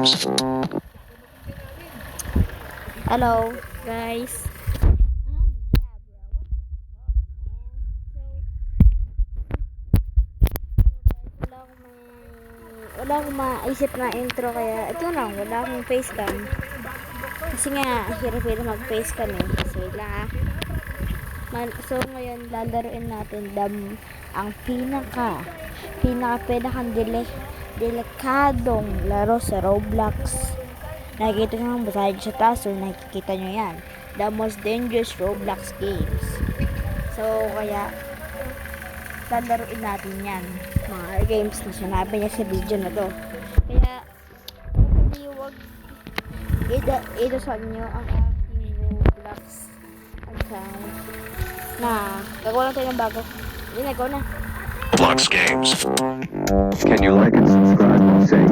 Games. Hello, guys. Wala akong maisip na intro kaya ito lang, wala akong facecam. Kasi nga, hirap-hirap mag-facecam eh. So, lang so, ngayon, lalaroin natin ang delikadong laro sa Roblox. Nakikita nyo ang basahid sa taas, so nakikita nyo yan. The most dangerous Roblox games. So, kaya, lalaroin natin yan. Mga games na sinabi niya sa video na to. Kaya, hindi wag idasal nyo ang aking Roblox account na gagawa lang tayo ng bago. Hindi, nagawa na. Roblox Games. Can you like and subscribe while saying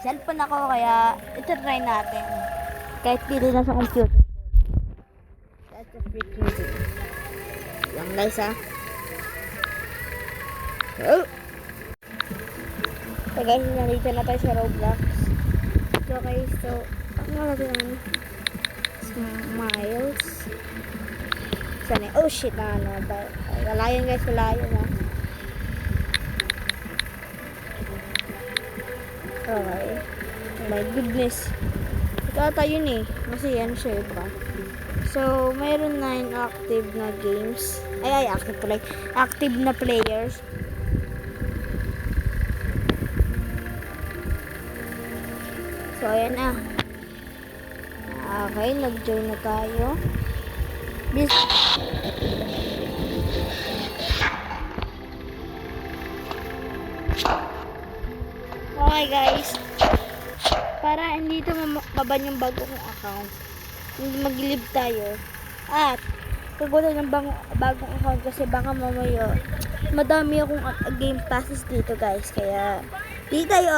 Cellphone ako kaya ito try natin. Kahit dito na sa computer. That's a freaking game. Lang guys ha. Oh! So guys, nandito na tayo sa Roblox. So guys, so ano natin Smiles. Sana, oh shit na ano. Walayan guys, walayan ha. Okay. Oh my goodness. Ito ata yun eh. Kasi yan siya iba. So, mayroon 9 active na games. Active na players. So, ayan na. Okay, nag-join na tayo. Okay guys. Para hindi ito maban yung bago kong account. Hindi mag-live tayo. At gagawa ng bagong account kasi baka mamaya madami akong game passes dito guys. Kaya di tayo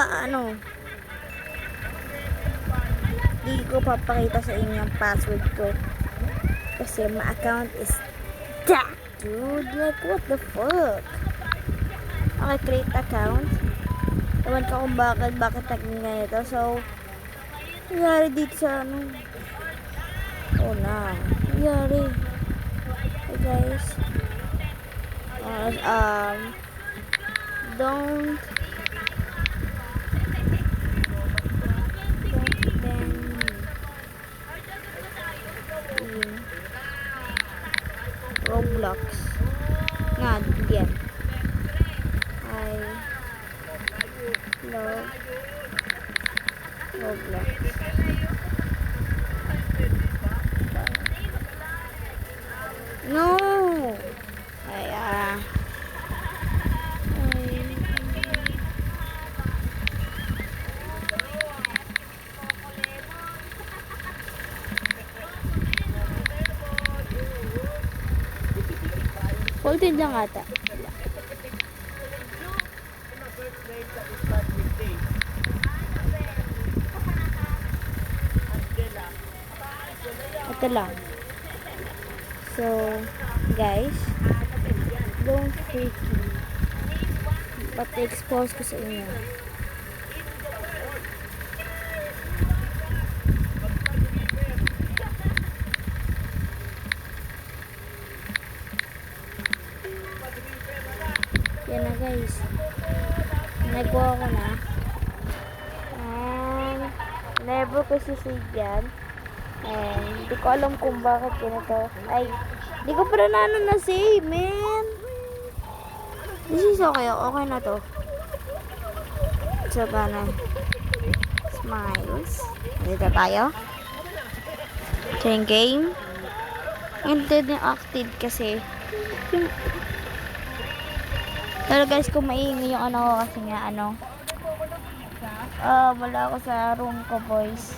di ko papakita sa inyo ang password ko. Kasi my account is that dude. Like what the fuck? Okay, create account. Ewan ko kung bakit naging ganito. So, nangyari dito sa oh na. Nangyari. Hey guys. Don't ban Roblox. Nga, again. Love Roblox. No. Folded lang ata. Ito lang. So, guys, don't freaking expose ko sa inyo. Yan na guys. Nagawa ko na. Never ko sisig yan. Hindi ko alam kung bakit ganito. Ay, hindi ko pa na save, man. This is okay. Okay na to. So, gana. Smiles. Dito tayo. Change game. Hindi din active kasi. Pero guys, kung maingay yung kasi nga wala ako sa room ko, boys.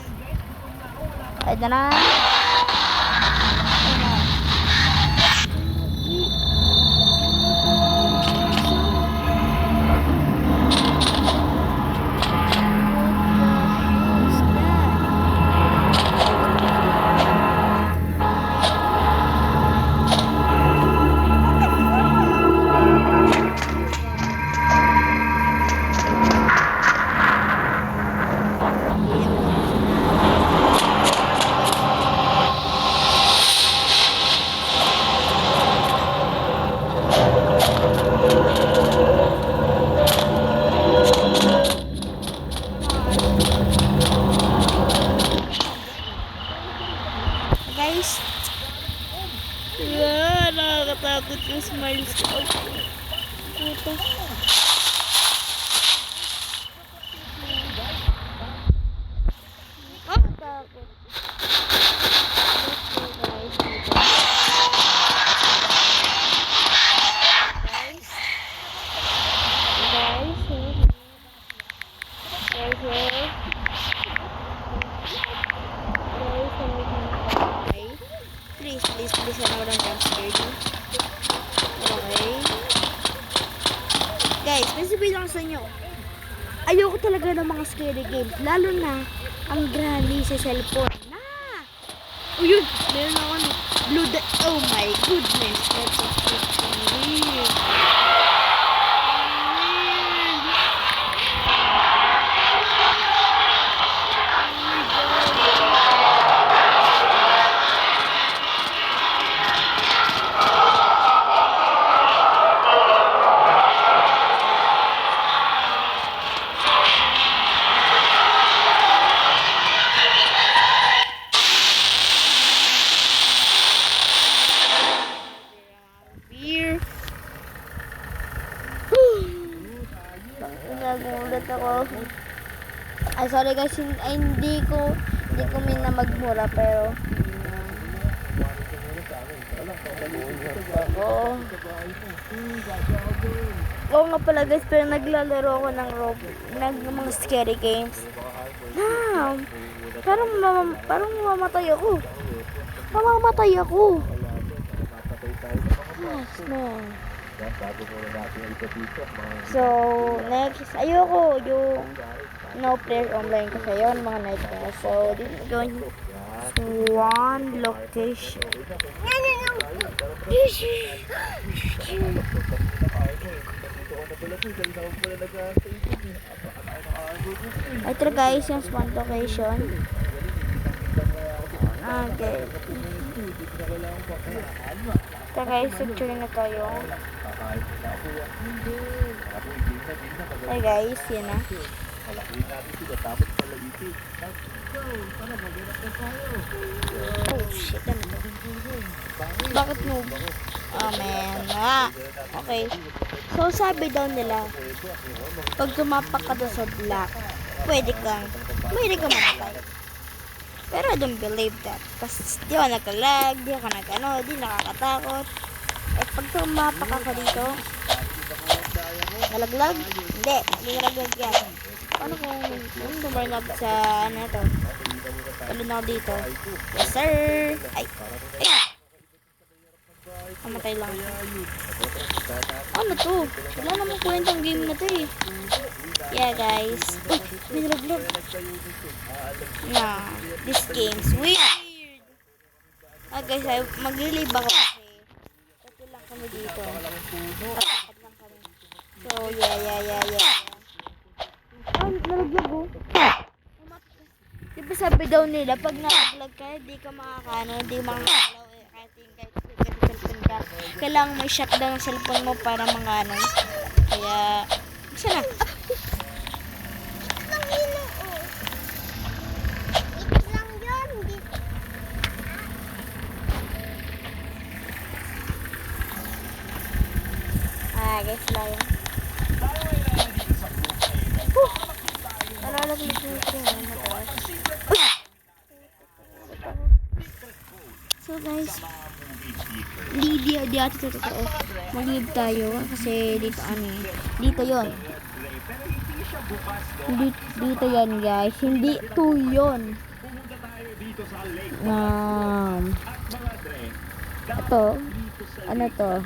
Ay, na. Okay. Please, ano walang jump scare dito. Okay. Guys, may sabihin lang sa inyo. Ayoko talaga ng mga scary games. Lalo na ang granny sa cellphone. Oh yun! Meron ako ng blue oh my goodness! That's so freaking weird. Beer. Nagulat ako. Ay, sorry guys, hindi ko na magmura pero oo nga pala guys, pero naglalaro ako ng mga scary games. Parang mamamatay ako. Yes, man. So, next, ayoko yung no player online kasi yun mga nightmare. So, this is going to one location. Ito guys, yung one location. Okay. Ito guys, picture na tayo. Hey guys, yun na. Oh shit, ano to? Bakit noob? Oh man, okay. So sabi daw nila, pag tumapak ka doon sa black, pwede kang mamatay. Pero I don't believe that. Kasi di ako nagka-lag, di ako di nakakatakot. Eh pag tumapak ka dito, nalaglag? Hindi nalaglag yan. Paano kung dumarn up sa ano to? Talon ako dito. Yes sir! Ay! Mamatay lang. Ano to? Wala namang kwentang game na to eh. Yeah guys. Uy! May nalaglag. Nah, this game's weird. Guys, mag-relieve ako kasi tatlo lang kami dito. Apat lang kami. So, yeah. Nalaglag oh. Diba sabi daw nila, pag nalaglag ka, di ka makakano, di makakalaw eh. Kahit cellphone ka. Kailangan may shutdown ng cellphone mo para mangano. Kaya, isa na. Guys, layo. Nalalaglag yung screen. So guys, di ito totoo. Mag-live tayo kasi dito dito yon. Dito yan guys. Hindi to yon. Ito. Ano to?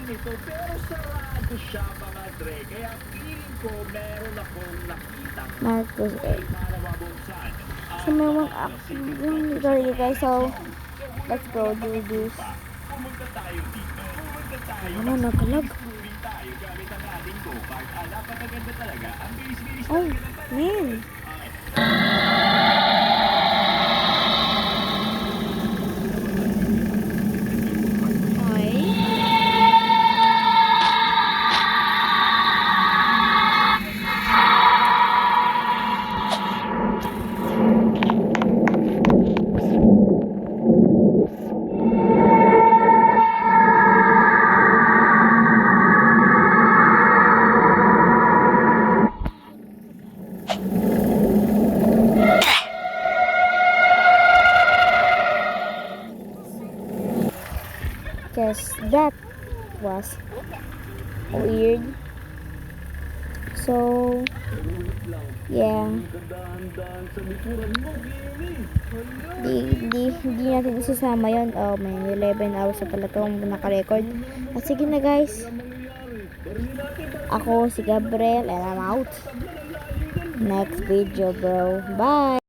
Ito, pero sarado siya mga dre. Kaya feeling ko meron akong nakita. Marcos para mabuksan. So may one sorry guys, so let's go do this. Pumunta tayo dito. Ano nakalag? Tayo gamit ang ating go-kart. Napakaganda talaga. Ang bilis-bilis Oh, man. Yes, that was weird. So, yeah. Di natin isasama yun. Oh, may 11 hours na pala itong naka-record. At sige na guys. Ako si Gabriel and I'm out. Next video bro. Bye!